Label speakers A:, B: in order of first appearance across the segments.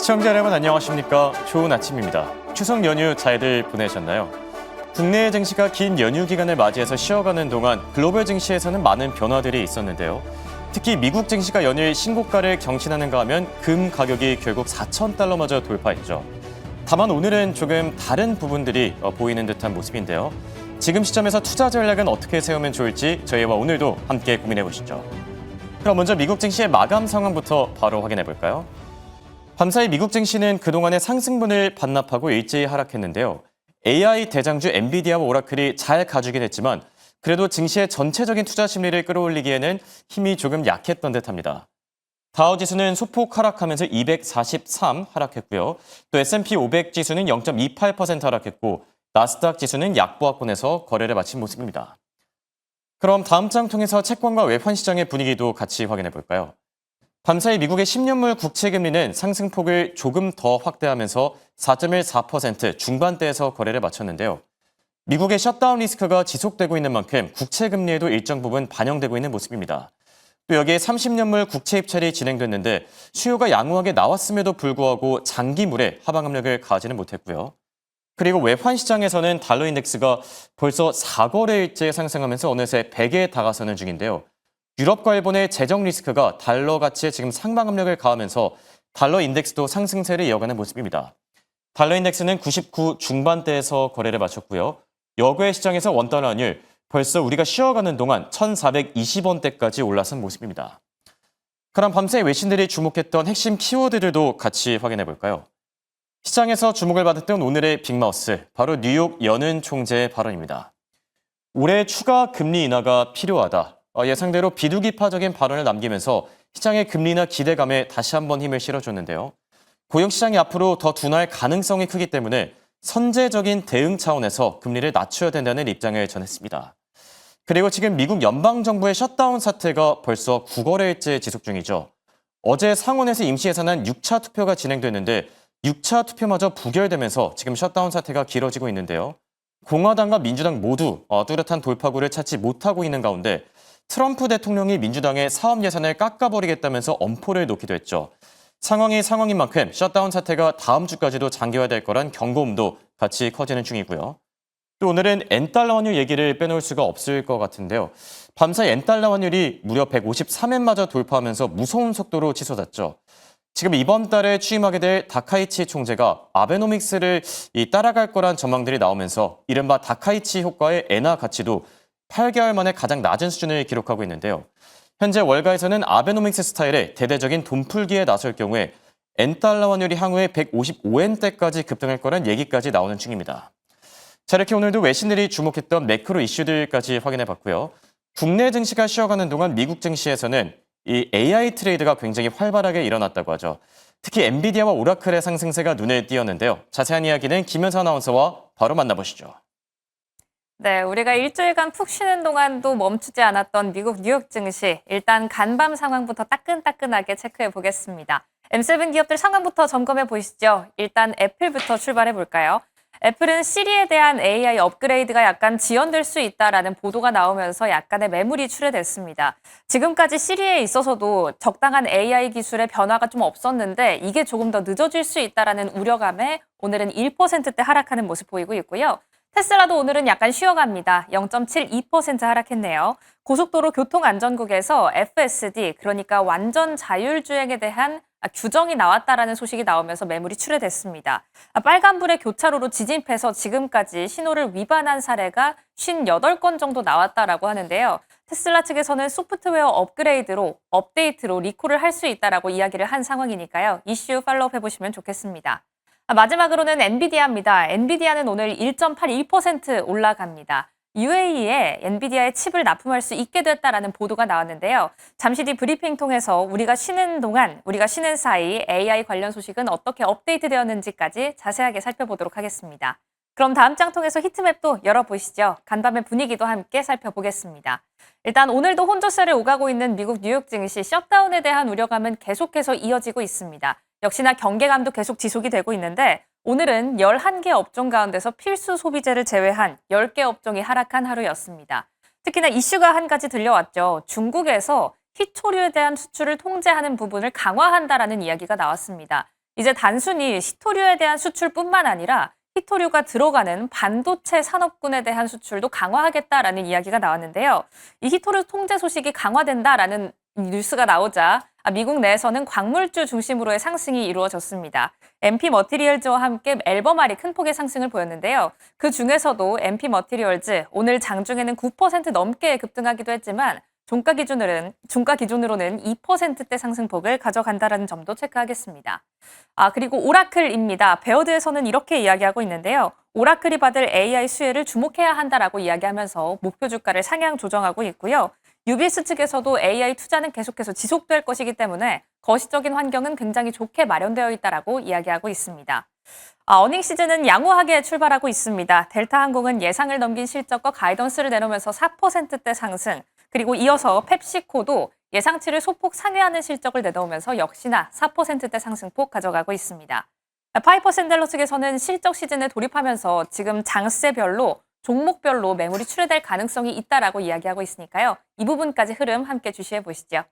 A: 시청자 여러분 안녕하십니까? 좋은 아침입니다. 추석 연휴 잘들 보내셨나요? 국내 증시가 긴 연휴 기간을 맞이해서 쉬어가는 동안 글로벌 증시에서는 많은 변화들이 있었는데요. 특히 미국 증시가 연일 신고가를 경신하는가 하면 금 가격이 결국 4,000달러마저 돌파했죠. 다만 오늘은 조금 다른 부분들이 보이는 듯한 모습인데요. 지금 시점에서 투자 전략은 어떻게 세우면 좋을지 저희와 오늘도 함께 고민해 보시죠. 그럼 먼저 미국 증시의 마감 상황부터 바로 확인해 볼까요? 밤사이 미국 증시는 그동안의 상승분을 반납하고 일제히 하락했는데요. AI 대장주 엔비디아와 오라클이 잘 가주긴 했지만 그래도 증시의 전체적인 투자 심리를 끌어올리기에는 힘이 조금 약했던 듯합니다. 다우지수는 소폭 하락하면서 243 하락했고요. 또 S&P 500 지수는 0.28% 하락했고 나스닥 지수는 약보합권에서 거래를 마친 모습입니다. 그럼 다음 장 통해서 채권과 외환 시장의 분위기도 같이 확인해 볼까요? 밤사이 미국의 10년물 국채금리는 상승폭을 조금 더 확대하면서 4.14% 중반대에서 거래를 마쳤는데요. 미국의 셧다운 리스크가 지속되고 있는 만큼 국채금리에도 일정 부분 반영되고 있는 모습입니다. 또 여기에 30년물 국채 입찰이 진행됐는데 수요가 양호하게 나왔음에도 불구하고 장기물에 하방 압력을 가하지는 못했고요. 그리고 외환 시장에서는 달러 인덱스가 벌써 4거래일째 상승하면서 어느새 100에 다가서는 중인데요. 유럽과 일본의 재정 리스크가 달러 가치에 지금 상방 압력을 가하면서 달러 인덱스도 상승세를 이어가는 모습입니다. 달러 인덱스는 99 중반대에서 거래를 마쳤고요. 여거의 시장에서 원달러 환율 벌써 우리가 쉬어가는 동안 1,420원대까지 올라선 모습입니다. 그럼 밤새 외신들이 주목했던 핵심 키워드들도 같이 확인해 볼까요? 시장에서 주목을 받았던 오늘의 빅마우스, 바로 뉴욕 연은 총재의 발언입니다. 올해 추가 금리 인하가 필요하다. 예상대로 비둘기파적인 발언을 남기면서 시장의 금리 인하 기대감에 다시 한번 힘을 실어줬는데요. 고용시장이 앞으로 더 둔화할 가능성이 크기 때문에 선제적인 대응 차원에서 금리를 낮춰야 된다는 입장을 전했습니다. 그리고 지금 미국 연방정부의 셧다운 사태가 벌써 9거래일째 지속 중이죠. 어제 상원에서 임시 예산안 6차 투표가 진행됐는데 6차 투표마저 부결되면서 지금 셧다운 사태가 길어지고 있는데요. 공화당과 민주당 모두 뚜렷한 돌파구를 찾지 못하고 있는 가운데 트럼프 대통령이 민주당의 사업 예산을 깎아버리겠다면서 엄포를 놓기도 했죠. 상황이 상황인 만큼 셧다운 사태가 다음 주까지도 장기화될 거란 경고음도 같이 커지는 중이고요. 또 오늘은 엔달러 환율 얘기를 빼놓을 수가 없을 것 같은데요. 밤사이 엔달러 환율이 무려 153엔마저 돌파하면서 무서운 속도로 치솟았죠. 지금 이번 달에 취임하게 될 다카이치 총재가 아베노믹스를 따라갈 거란 전망들이 나오면서 이른바 다카이치 효과의 엔화 가치도 8개월 만에 가장 낮은 수준을 기록하고 있는데요. 현재 월가에서는 아베노믹스 스타일의 대대적인 돈풀기에 나설 경우에 엔달러 환율이 향후에 155엔대까지 급등할 거란 얘기까지 나오는 중입니다. 자, 이렇게 오늘도 외신들이 주목했던 매크로 이슈들까지 확인해 봤고요. 국내 증시가 쉬어가는 동안 미국 증시에서는 이 AI 트레이드가 굉장히 활발하게 일어났다고 하죠. 특히 엔비디아와 오라클의 상승세가 눈에 띄었는데요. 자세한 이야기는 김현서 아나운서와 바로 만나보시죠.
B: 네, 우리가 일주일간 푹 쉬는 동안도 멈추지 않았던 미국 뉴욕 증시. 일단 간밤 상황부터 따끈따끈하게 체크해 보겠습니다. M7 기업들 상황부터 점검해 보시죠. 일단 애플부터 출발해 볼까요? 애플은 시리에 대한 AI 업그레이드가 약간 지연될 수 있다라는 보도가 나오면서 약간의 매물이 출회됐습니다. 지금까지 시리에 있어서도 적당한 AI 기술의 변화가 좀 없었는데 이게 조금 더 늦어질 수 있다라는 우려감에 오늘은 1%대 하락하는 모습 보이고 있고요. 테슬라도 오늘은 약간 쉬어갑니다. 0.72% 하락했네요. 고속도로 교통안전국에서 FSD, 그러니까 완전 자율주행에 대한 규정이 나왔다라는 소식이 나오면서 매물이 출회됐습니다. 빨간불의 교차로로 지진해서 지금까지 신호를 위반한 사례가 58건 정도 나왔다라고 하는데요. 테슬라 측에서는 소프트웨어 업데이트로 리콜을 할 수 있다라고 이야기를 한 상황이니까요. 이슈 팔로우업 해보시면 좋겠습니다. 마지막으로는 엔비디아입니다. 엔비디아는 오늘 1.81% 올라갑니다. UAE에 엔비디아의 칩을 납품할 수 있게 됐다라는 보도가 나왔는데요. 잠시 뒤 브리핑 통해서 우리가 쉬는 사이 AI 관련 소식은 어떻게 업데이트되었는지까지 자세하게 살펴보도록 하겠습니다. 그럼 다음 장 통해서 히트맵도 열어보시죠. 간밤의 분위기도 함께 살펴보겠습니다. 일단 오늘도 혼조세를 오가고 있는 미국 뉴욕 증시 셧다운에 대한 우려감은 계속해서 이어지고 있습니다. 역시나 경계감도 계속 지속이 되고 있는데 오늘은 11개 업종 가운데서 필수 소비재를 제외한 10개 업종이 하락한 하루였습니다. 특히나 이슈가 한 가지 들려왔죠. 중국에서 희초류에 대한 수출을 통제하는 부분을 강화한다라는 이야기가 나왔습니다. 이제 단순히 히토류에 대한 수출뿐만 아니라 히토류가 들어가는 반도체 산업군에 대한 수출도 강화하겠다라는 이야기가 나왔는데요. 이 히토류 통제 소식이 강화된다라는 뉴스가 나오자 미국 내에서는 광물주 중심으로의 상승이 이루어졌습니다. MP 머티리얼즈와 함께 앨범알이 큰 폭의 상승을 보였는데요. 그 중에서도 MP 머티리얼즈 오늘 장중에는 9% 넘게 급등하기도 했지만 종가 기준으로는 2%대 상승폭을 가져간다는 점도 체크하겠습니다. 그리고 오라클입니다. 베어드에서는 이렇게 이야기하고 있는데요. 오라클이 받을 AI 수혜를 주목해야 한다라고 이야기하면서 목표 주가를 상향 조정하고 있고요. UBS 측에서도 AI 투자는 계속해서 지속될 것이기 때문에 거시적인 환경은 굉장히 좋게 마련되어 있다라고 이야기하고 있습니다. 어닝 시즌은 양호하게 출발하고 있습니다. 델타항공은 예상을 넘긴 실적과 가이던스를 내놓으면서 4%대 상승, 그리고 이어서 펩시코도 예상치를 소폭 상회하는 실적을 내놓으면서 역시나 4%대 상승폭 가져가고 있습니다. 파이퍼 샌델러 측에서는 실적 시즌에 돌입하면서 지금 장세별로 종목별로 매물이 출회될 가능성이 있다라고 이야기하고 있으니까요. 이 부분까지 흐름 함께 주시해 보시죠.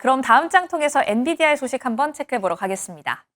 B: 그럼 다음 장 통해서 엔비디아의 소식 한번 체크해 보러 가겠습니다.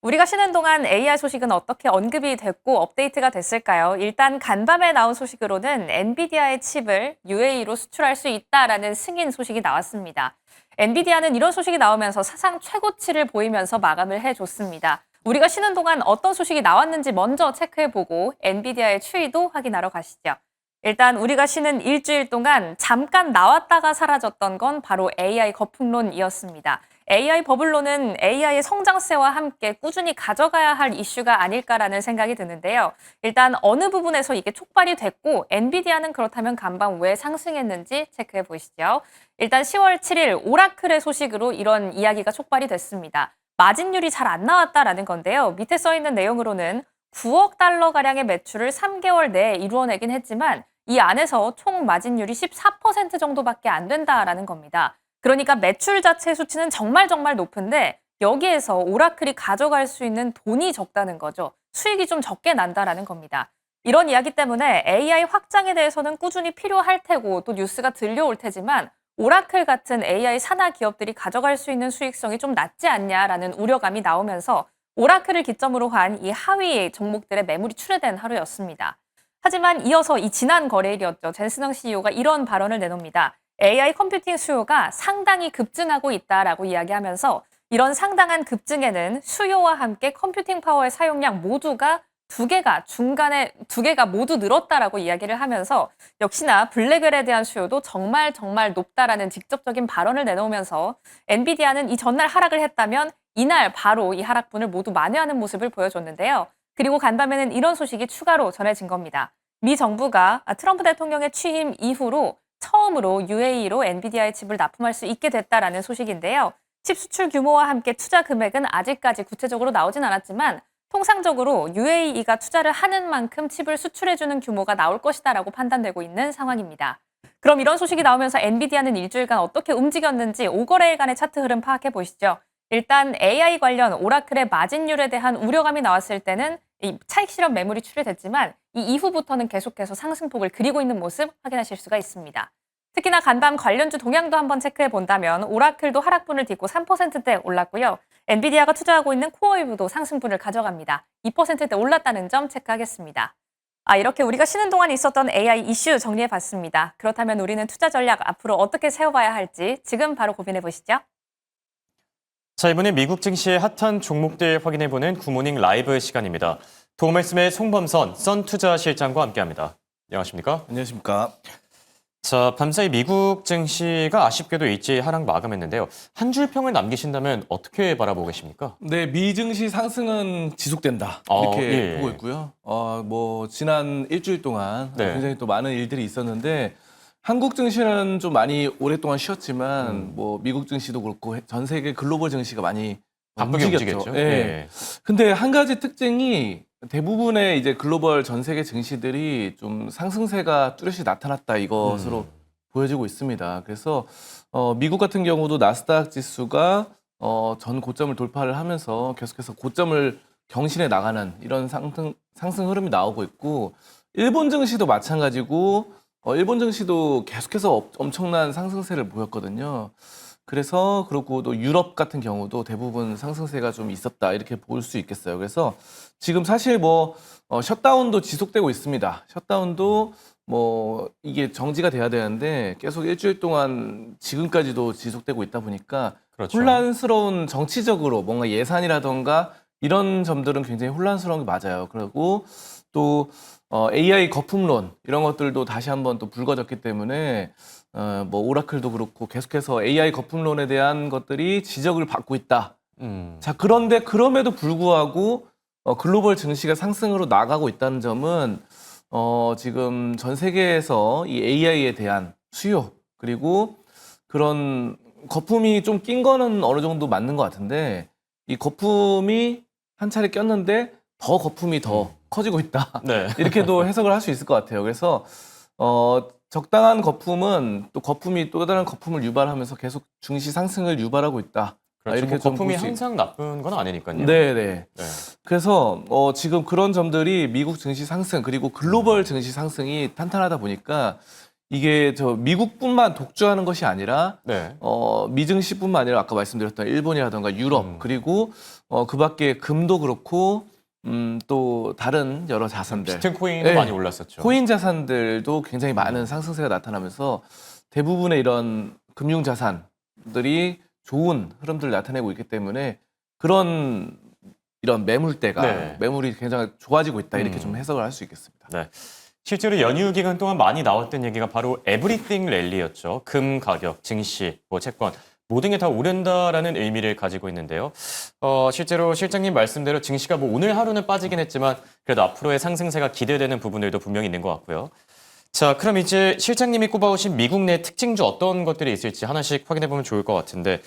B: 우리가 쉬는 동안 AI 소식은 어떻게 언급이 됐고 업데이트가 됐을까요? 일단 간밤에 나온 소식으로는 엔비디아의 칩을 UAE로 수출할 수 있다라는 승인 소식이 나왔습니다. 엔비디아는 이런 소식이 나오면서 사상 최고치를 보이면서 마감을 해줬습니다. 우리가 쉬는 동안 어떤 소식이 나왔는지 먼저 체크해보고 엔비디아의 추이도 확인하러 가시죠. 일단 우리가 쉬는 일주일 동안 잠깐 나왔다가 사라졌던 건 바로 AI 거품론이었습니다. AI 버블론은 AI의 성장세와 함께 꾸준히 가져가야 할 이슈가 아닐까라는 생각이 드는데요. 일단 어느 부분에서 이게 촉발이 됐고 엔비디아는 그렇다면 간밤 왜 상승했는지 체크해 보시죠. 일단 10월 7일 오라클의 소식으로 이런 이야기가 촉발이 됐습니다. 마진율이 잘 안 나왔다라는 건데요. 밑에 써 있는 내용으로는 9억 달러가량의 매출을 3개월 내에 이루어내긴 했지만 이 안에서 총 마진율이 14% 정도밖에 안 된다라는 겁니다. 그러니까 매출 자체 수치는 정말 높은데 여기에서 오라클이 가져갈 수 있는 돈이 적다는 거죠. 수익이 좀 적게 난다라는 겁니다. 이런 이야기 때문에 AI 확장에 대해서는 꾸준히 필요할 테고 또 뉴스가 들려올 테지만 오라클 같은 AI 산하 기업들이 가져갈 수 있는 수익성이 좀 낮지 않냐라는 우려감이 나오면서 오라클을 기점으로 한 이 하위 종목들의 매물이 출회된 하루였습니다. 하지만 이어서 이 지난 거래일이었죠. 젠슨헝 CEO가 이런 발언을 내놉니다. AI 컴퓨팅 수요가 상당히 급증하고 있다라고 이야기하면서 이런 상당한 급증에는 수요와 함께 컴퓨팅 파워의 사용량 모두가 두 개가 모두 늘었다라고 이야기를 하면서 역시나 블랙웰에 대한 수요도 정말 높다라는 직접적인 발언을 내놓으면서 엔비디아는 이 전날 하락을 했다면 이날 바로 이 하락분을 모두 만회하는 모습을 보여줬는데요. 그리고 간밤에는 이런 소식이 추가로 전해진 겁니다. 미 정부가 트럼프 대통령의 취임 이후로 처음으로 UAE로 엔비디아의 칩을 납품할 수 있게 됐다라는 소식인데요. 칩 수출 규모와 함께 투자 금액은 아직까지 구체적으로 나오진 않았지만 통상적으로 UAE가 투자를 하는 만큼 칩을 수출해주는 규모가 나올 것이다라고 판단되고 있는 상황입니다. 그럼 이런 소식이 나오면서 엔비디아는 일주일간 어떻게 움직였는지 5거래일간의 차트 흐름 파악해 보시죠. 일단 AI 관련 오라클의 마진율에 대한 우려감이 나왔을 때는 이 차익 실현 매물이 출회됐지만 이 이후부터는 계속해서 상승폭을 그리고 있는 모습 확인하실 수가 있습니다. 특히나 간밤 관련주 동향도 한번 체크해 본다면 오라클도 하락분을 딛고 3%대 올랐고요. 엔비디아가 투자하고 있는 코어웨이브도 상승분을 가져갑니다. 2%대 올랐다는 점 체크하겠습니다. 이렇게 우리가 쉬는 동안 있었던 AI 이슈 정리해 봤습니다. 그렇다면 우리는 투자 전략 앞으로 어떻게 세워봐야 할지 지금 바로 고민해 보시죠.
A: 자, 이번엔 미국 증시의 핫한 종목들 확인해보는 굿모닝 라이브 시간입니다. 도움 말씀의 송범선 썬투자실장과 함께합니다. 안녕하십니까?
C: 안녕하십니까?
A: 자, 밤사이 미국 증시가 아쉽게도 일제히 하락 마감했는데요. 한 줄 평을 남기신다면 어떻게 바라보고 계십니까?
C: 네, 미 증시 상승은 지속된다 이렇게 보고 있고요. 지난 일주일 동안
A: 네.
C: 굉장히 또 많은 일들이 있었는데 한국 증시는 좀 많이 오랫동안 쉬었지만 미국 증시도 그렇고 전 세계 글로벌 증시가 많이
A: 바쁘게
C: 움직였죠.
A: 움직였죠.
C: 네.
A: 예.
C: 근데 한 가지 특징이 대부분의 이제 글로벌 전 세계 증시들이 좀 상승세가 뚜렷이 나타났다 이것으로 보여지고 있습니다. 그래서 미국 같은 경우도 나스닥 지수가 전 고점을 돌파를 하면서 계속해서 고점을 경신해 나가는 이런 상승 흐름이 나오고 있고 일본 증시도 마찬가지고 일본 증시도 계속해서 엄청난 상승세를 보였거든요. 그래서 그리고 또 유럽 같은 경우도 대부분 상승세가 좀 있었다 이렇게 볼 수 있겠어요. 그래서 지금 사실 뭐 셧다운도 지속되고 있습니다. 셧다운도 뭐 이게 정지가 돼야 되는데 계속 일주일 동안 지금까지도 지속되고 있다 보니까
A: 그렇죠.
C: 혼란스러운 정치적으로 뭔가 예산이라던가 이런 점들은 굉장히 혼란스러운 게 맞아요. 그리고 또 AI 거품론 이런 것들도 다시 한번 또 불거졌기 때문에 뭐 오라클도 그렇고 계속해서 AI 거품론에 대한 것들이 지적을 받고 있다. 자, 그런데 그럼에도 불구하고 글로벌 증시가 상승으로 나가고 있다는 점은 지금 전 세계에서 이 AI에 대한 수요 그리고 그런 거품이 좀 낀 거는 어느 정도 맞는 것 같은데 이 거품이 한 차례 꼈는데 더 거품이 더 커지고 있다.
A: 네.
C: 이렇게도 해석을 할 수 있을 것 같아요. 그래서 적당한 거품은 또 거품이 또 다른 거품을 유발하면서 계속 증시 상승을 유발하고 있다.
A: 그렇죠.
C: 이렇게
A: 뭐
C: 좀
A: 거품이
C: 볼수
A: 항상 나쁜 건 아니니까요.
C: 네네.
A: 네.
C: 그래서 지금 그런 점들이 미국 증시 상승 그리고 글로벌 증시 상승이 탄탄하다 보니까 이게 저 미국뿐만 독주하는 것이 아니라
A: 네.
C: 미증시뿐만 아니라 아까 말씀드렸던 일본이라든가 유럽 그리고 그밖에 금도 그렇고 또 다른 여러 자산들
A: 비트코인도
C: 네.
A: 많이 올랐었죠.
C: 코인 자산들도 굉장히 많은 상승세가 나타나면서 대부분의 이런 금융 자산들이 좋은 흐름들을 나타내고 있기 때문에 그런 이런 매물대가
A: 네.
C: 매물이 굉장히 좋아지고 있다 이렇게 좀 해석을 할 수 있겠습니다.
A: 네. 실제로 연휴 기간 동안 많이 나왔던 얘기가 바로 에브리띵 랠리였죠. 금 가격, 증시, 뭐 채권 모든 게 다 오른다라는 의미를 가지고 있는데요. 실제로 실장님 말씀대로 증시가 뭐 오늘 하루는 빠지긴 했지만 그래도 앞으로의 상승세가 기대되는 부분들도 분명히 있는 것 같고요. 자, 그럼 이제 실장님이 꼽아오신 미국 내 특징주 어떤 것들이 있을지 하나씩 확인해 보면 좋을 것 같은데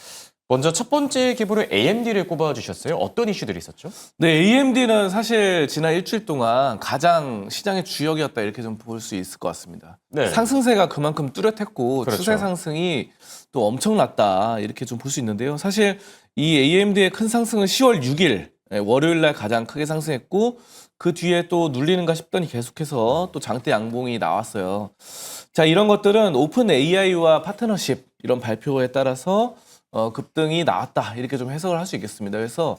A: 먼저 첫 번째 기부로 AMD를 꼽아주셨어요. 어떤 이슈들이 있었죠?
C: 네, AMD는 사실 지난 일주일 동안 가장 시장의 주역이었다 이렇게 좀 볼 수 있을 것 같습니다.
A: 네.
C: 상승세가 그만큼 뚜렷했고
A: 그렇죠.
C: 추세 상승이 또 엄청났다 이렇게 좀 볼 수 있는데요. 사실 이 AMD의 큰 상승은 10월 6일 월요일 날 가장 크게 상승했고 그 뒤에 또 눌리는가 싶더니 계속해서 또 장대 양봉이 나왔어요. 자, 이런 것들은 오픈 AI와 파트너십 이런 발표에 따라서 급등이 나왔다 이렇게 좀 해석을 할 수 있겠습니다. 그래서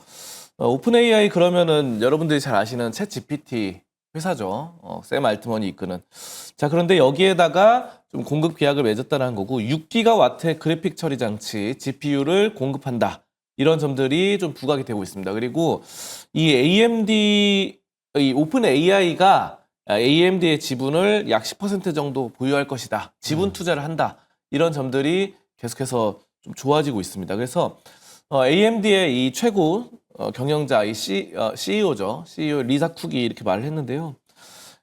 C: 오픈 AI 그러면은 여러분들이 잘 아시는 챗 GPT 회사죠. 샘 알트먼이 이끄는. 자, 그런데 여기에다가 좀 공급 계약을 맺었다는 거고 6기가와트의 그래픽 처리 장치 GPU를 공급한다. 이런 점들이 좀 부각이 되고 있습니다. 그리고 이 AMD 이 오픈 AI가 AMD의 지분을 약 10% 정도 보유할 것이다. 지분 투자를 한다. 이런 점들이 계속해서 좀 좋아지고 있습니다. 그래서 AMD의 이 최고 경영자, 이 CEO죠. CEO 리사 쿡이 이렇게 말을 했는데요.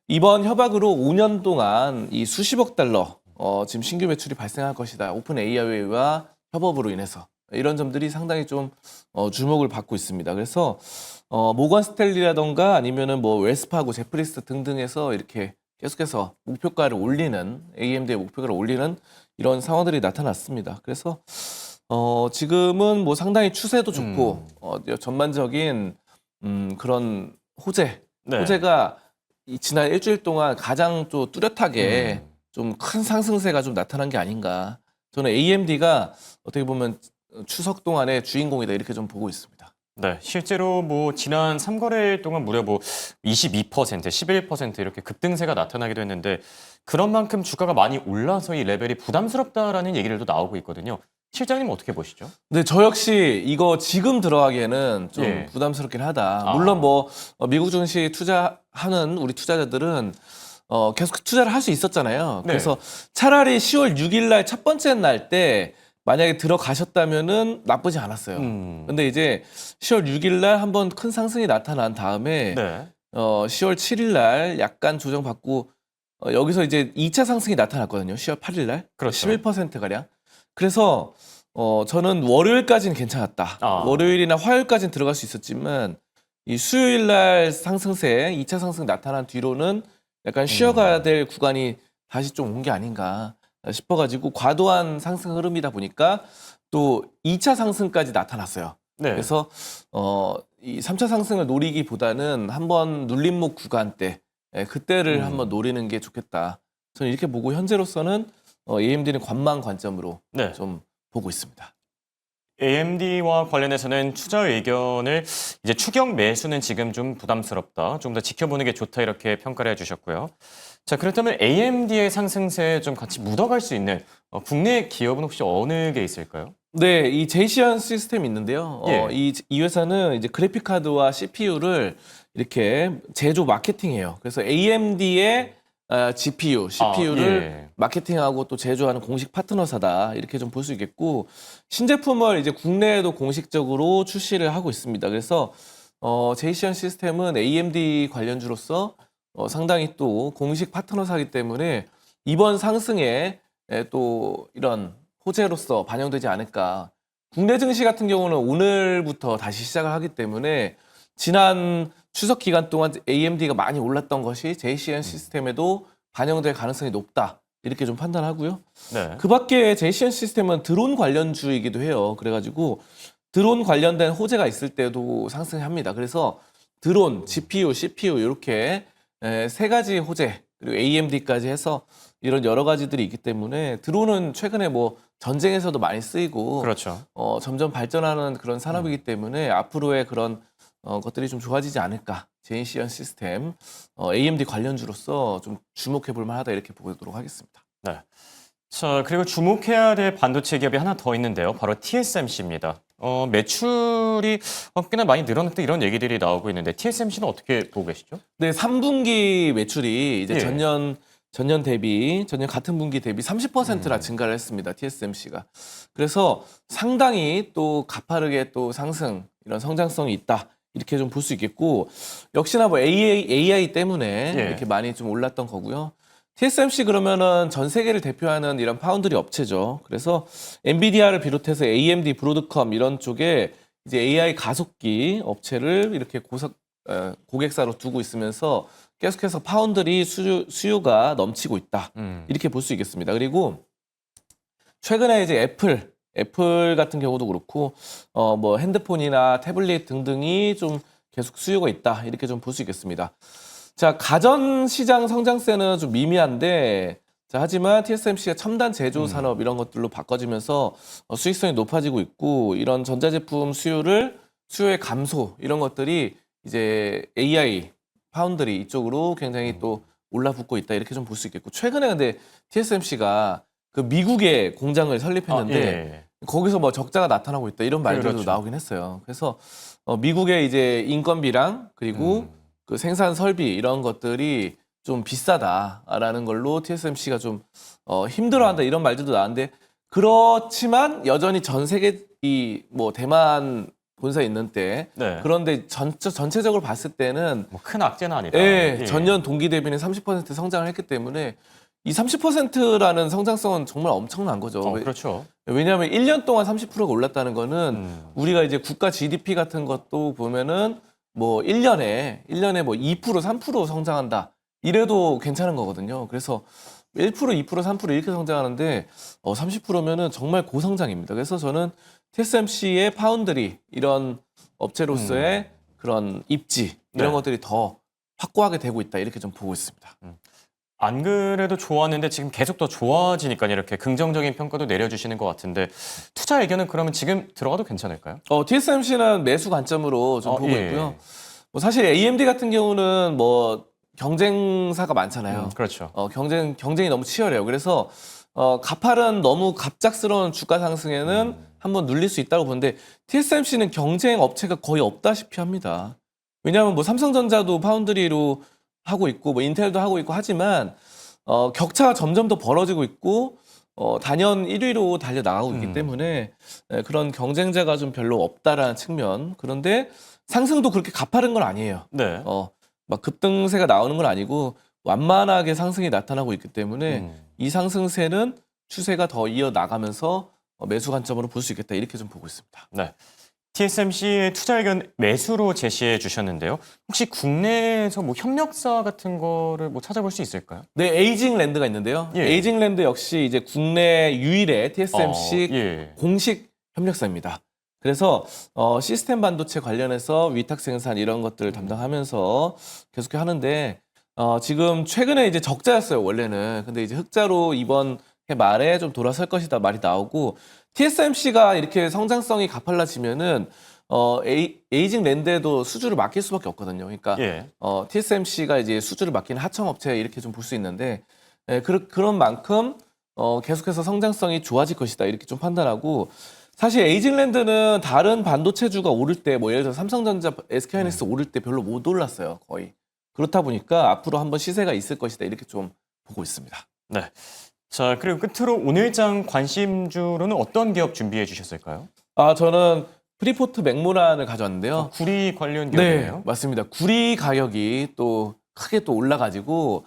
C: 이번 협약으로 5년 동안 이 수십억 달러 지금 신규 매출이 발생할 것이다. 오픈 AI와 협업으로 인해서 이런 점들이 상당히 좀 주목을 받고 있습니다. 그래서 모건 스탠리라던가 아니면은 뭐 웰스파고, 제프리스 등등에서 이렇게 계속해서 목표가를 올리는 AMD의 목표가를 올리는 이런 상황들이 나타났습니다. 그래서 지금은 뭐 상당히 추세도 좋고 전반적인 그런 호재가 지난 일주일 동안 가장 또 뚜렷하게 좀 큰 상승세가 좀 나타난 게 아닌가. 저는 AMD가 어떻게 보면 추석 동안의 주인공이다 이렇게 좀 보고 있습니다.
A: 네, 실제로 뭐 지난 3거래일 동안 무려 뭐 22%, 11% 이렇게 급등세가 나타나기도 했는데 그런 만큼 주가가 많이 올라서 이 레벨이 부담스럽다라는 얘기들도 나오고 있거든요. 실장님은 어떻게 보시죠?
C: 네, 저 역시 이거 지금 들어가기에는 좀
A: 예.
C: 부담스럽긴 하다. 물론 뭐 미국 증시 투자하는 우리 투자자들은 계속 투자를 할 수 있었잖아요.
A: 네.
C: 그래서 차라리 10월 6일 날 첫 번째 날 때 만약에 들어가셨다면은 나쁘지 않았어요. 근데 이제 10월 6일 날 한번 큰 상승이 나타난 다음에
A: 네.
C: 10월 7일 날 약간 조정받고 여기서 이제 2차 상승이 나타났거든요. 10월 8일 날
A: 그렇죠.
C: 11%가량. 그래서 저는 월요일까지는 괜찮았다. 월요일이나 화요일까지는 들어갈 수 있었지만 이 수요일 날 상승세 2차 상승 나타난 뒤로는 약간 쉬어가야 될 구간이 다시 좀 온 게 아닌가 싶어가지고 과도한 상승 흐름이다 보니까 또 2차 상승까지 나타났어요.
A: 네.
C: 그래서 이 3차 상승을 노리기보다는 한번 눌림목 구간 때 그때를 한번 노리는 게 좋겠다. 저는 이렇게 보고 현재로서는 AMD는 관망 관점으로
A: 네.
C: 좀 보고 있습니다.
A: AMD와 관련해서는 투자 의견을 이제 추경 매수는 지금 좀 부담스럽다. 좀 더 지켜보는 게 좋다 이렇게 평가를 해주셨고요. 자, 그렇다면 AMD의 상승세에 좀 같이 묻어갈 수 있는 국내 기업은 혹시 어느 게 있을까요?
C: 네, 이 제이시언 시스템이 있는데요.
A: 예.
C: 이 회사는 이제 그래픽 카드와 CPU를 이렇게 제조 마케팅해요. 그래서 AMD의 GPU, CPU를
A: 예.
C: 마케팅하고 또 제조하는 공식 파트너사다 이렇게 좀 볼 수 있겠고 신제품을 이제 국내에도 공식적으로 출시를 하고 있습니다. 그래서 제이시언 시스템은 AMD 관련주로서 상당히 또 공식 파트너사이기 때문에 이번 상승에 또 이런 호재로서 반영되지 않을까. 국내 증시 같은 경우는 오늘부터 다시 시작을 하기 때문에 지난 추석 기간 동안 AMD가 많이 올랐던 것이 제이시언 시스템에도 반영될 가능성이 높다. 이렇게 좀 판단하고요.
A: 네.
C: 그 밖에 제이시언 시스템은 드론 관련주이기도 해요. 그래가지고 드론 관련된 호재가 있을 때도 상승합니다. 그래서 드론, GPU, CPU 이렇게 세 가지 호재 그리고 AMD까지 해서 이런 여러 가지들이 있기 때문에 드론은 최근에 뭐 전쟁에서도 많이 쓰이고
A: 그렇죠.
C: 점점 발전하는 그런 산업이기 때문에 앞으로의 그런 것들이 좀 좋아지지 않을까. 제이시언 시스템, AMD 관련주로서 좀 주목해 볼 만하다 이렇게 보도록 하겠습니다.
A: 네. 자, 그리고 주목해야 될 반도체 기업이 하나 더 있는데요. 바로 TSMC입니다. 매출이 꽤나 많이 늘어났다 이런 얘기들이 나오고 있는데 TSMC는 어떻게 보고 계시죠?
C: 네, 3분기 매출이 이제
A: 예.
C: 전년 같은 분기 대비 30%나 증가를 했습니다. TSMC가. 그래서 상당히 또 가파르게 또 상승, 이런 성장성이 있다. 이렇게 좀 볼 수 있겠고, 역시나 뭐 AI 때문에
A: 예.
C: 이렇게 많이 좀 올랐던 거고요. TSMC 그러면은 전 세계를 대표하는 이런 파운드리 업체죠. 그래서 엔비디아를 비롯해서 AMD, 브로드컴 이런 쪽에 이제 AI 가속기 업체를 이렇게 고객사로 두고 있으면서 계속해서 파운드리 수요가 넘치고 있다. 이렇게 볼 수 있겠습니다. 그리고 최근에 이제 애플 같은 경우도 그렇고 뭐 핸드폰이나 태블릿 등등이 좀 계속 수요가 있다. 이렇게 좀 볼 수 있겠습니다. 자, 가전 시장 성장세는 좀 미미한데 자, 하지만 TSMC가 첨단 제조 산업 이런 것들로 바꿔지면서 수익성이 높아지고 있고 이런 전자제품 수요의 감소 이런 것들이 이제 AI 파운드리 이쪽으로 굉장히 또 올라붙고 있다 이렇게 좀 볼 수 있겠고 최근에 근데 TSMC가 그 미국에 공장을 설립했는데
A: 예.
C: 거기서 뭐 적자가 나타나고 있다 이런 말들도
A: 그렇죠.
C: 나오긴 했어요. 그래서 미국의 이제 인건비랑 그리고 그 생산 설비 이런 것들이 좀 비싸다라는 걸로 TSMC가 좀 힘들어한다 이런 말들도 나왔는데 그렇지만 여전히 전 세계 이 뭐 대만 본사 있는 때
A: 네.
C: 그런데 전체적으로 봤을 때는
A: 뭐 큰 악재는 아니다.
C: 예, 전년 동기 대비는 30% 성장을 했기 때문에 이 30%라는 성장성은 정말 엄청난 거죠.
A: 그렇죠.
C: 왜냐하면 1년 동안 30%가 올랐다는 거는 우리가 이제 국가 GDP 같은 것도 보면은 뭐 1년에 뭐 2%, 3% 성장한다. 이래도 괜찮은 거거든요. 그래서 1%, 2%, 3% 이렇게 성장하는데 30%면은 정말 고성장입니다. 그래서 저는 TSMC의 파운드리 이런 업체로서의 그런 입지 이런
A: 네.
C: 것들이 더 확고하게 되고 있다. 이렇게 좀 보고 있습니다.
A: 안 그래도 좋았는데 지금 계속 더 좋아지니까 이렇게 긍정적인 평가도 내려주시는 것 같은데 투자 의견은 그러면 지금 들어가도 괜찮을까요?
C: TSMC는 매수 관점으로 좀 보고
A: 예.
C: 있고요. 뭐 사실 AMD 같은 경우는 뭐 경쟁사가 많잖아요.
A: 그렇죠.
C: 경쟁이 너무 치열해요. 그래서 가파른 너무 갑작스러운 주가 상승에는 한번 눌릴 수 있다고 보는데 TSMC는 경쟁 업체가 거의 없다시피 합니다. 왜냐하면 뭐 삼성전자도 파운드리로 하고 있고 뭐 인텔도 하고 있고 하지만 격차가 점점 더 벌어지고 있고 단연 1위로 달려 나가고 있기 때문에 그런 경쟁자가 좀 별로 없다라는 측면. 그런데 상승도 그렇게 가파른 건 아니에요.
A: 네.
C: 막 급등세가 나오는 건 아니고 완만하게 상승이 나타나고 있기 때문에 이 상승세는 추세가 더 이어 나가면서 매수 관점으로 볼 수 있겠다 이렇게 좀 보고 있습니다.
A: 네. TSMC의 투자 의견 매수로 제시해 주셨는데요. 혹시 국내에서 뭐 협력사 같은 거를 뭐 찾아볼 수 있을까요?
C: 네, 에이징랜드가 있는데요.
A: 예.
C: 에이징랜드 역시 이제 국내 유일의 TSMC
A: 예.
C: 공식 협력사입니다. 그래서 시스템 반도체 관련해서 위탁 생산 이런 것들을 담당하면서 계속 하는데 지금 최근에 이제 적자였어요 원래는. 근데 이제 흑자로 이번 말에 좀 돌아설 것이다 말이 나오고 TSMC가 이렇게 성장성이 가팔라지면은 에이징 랜드에도 수주를 맡길 수밖에 없거든요. 그러니까
A: 예.
C: TSMC가 이제 수주를 맡기는 하청업체 이렇게 좀 볼 수 있는데 그런 만큼 계속해서 성장성이 좋아질 것이다 이렇게 좀 판단하고 사실 에이징랜드는 다른 반도체주가 오를 때 뭐 예를 들어 삼성전자, SK하이닉스 오를 때 별로 못 올랐어요 거의. 그렇다 보니까 앞으로 한번 시세가 있을 것이다 이렇게 좀 보고 있습니다.
A: 네. 자, 그리고 끝으로 오늘장 관심주로는 어떤 기업 준비해 주셨을까요?
C: 저는 프리포트 맥모란을 가져왔는데요.
A: 구리 관련
C: 네,
A: 기업이네요.
C: 맞습니다. 구리 가격이 또 크게 또 올라가지고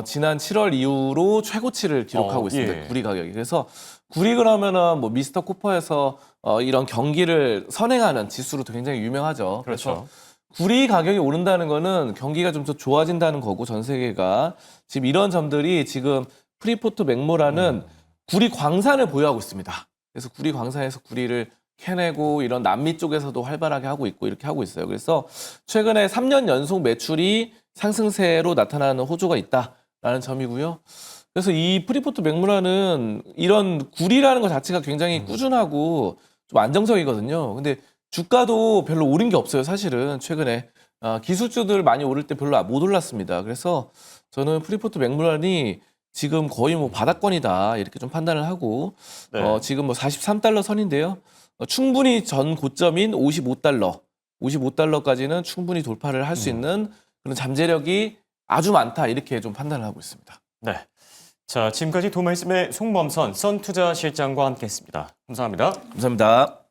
C: 지난 7월 이후로 최고치를 기록하고 있습니다.
A: 예.
C: 구리 가격이. 그래서 구리 그러면은 뭐 미스터 코퍼에서 이런 경기를 선행하는 지수로도 굉장히 유명하죠. 그래서
A: 그렇죠.
C: 구리 가격이 오른다는 거는 경기가 좀 더 좋아진다는 거고 전 세계가 지금 이런 점들이 지금 프리포트 맥모라는 구리 광산을 보유하고 있습니다. 그래서 구리 광산에서 구리를 캐내고 이런 남미 쪽에서도 활발하게 하고 있고 이렇게 하고 있어요. 그래서 최근에 3년 연속 매출이 상승세로 나타나는 호조가 있다라는 점이고요. 그래서 이 프리포트 맥무라는 이런 구리라는 것 자체가 굉장히 꾸준하고 좀 안정적이거든요. 근데 주가도 별로 오른 게 없어요. 사실은 최근에 기술주들 많이 오를 때 별로 못 올랐습니다. 그래서 저는 프리포트 맥무란이 지금 거의 뭐 바닥권이다 이렇게 좀 판단을 하고
A: 네.
C: 지금 뭐 43달러 선인데요. 충분히 전 고점인 55달러까지는 충분히 돌파를 할 수 있는 그런 잠재력이 아주 많다 이렇게 좀 판단을 하고 있습니다.
A: 네. 자, 지금까지 도말씀의 송범선 선투자실장과 함께했습니다. 감사합니다.
C: 감사합니다.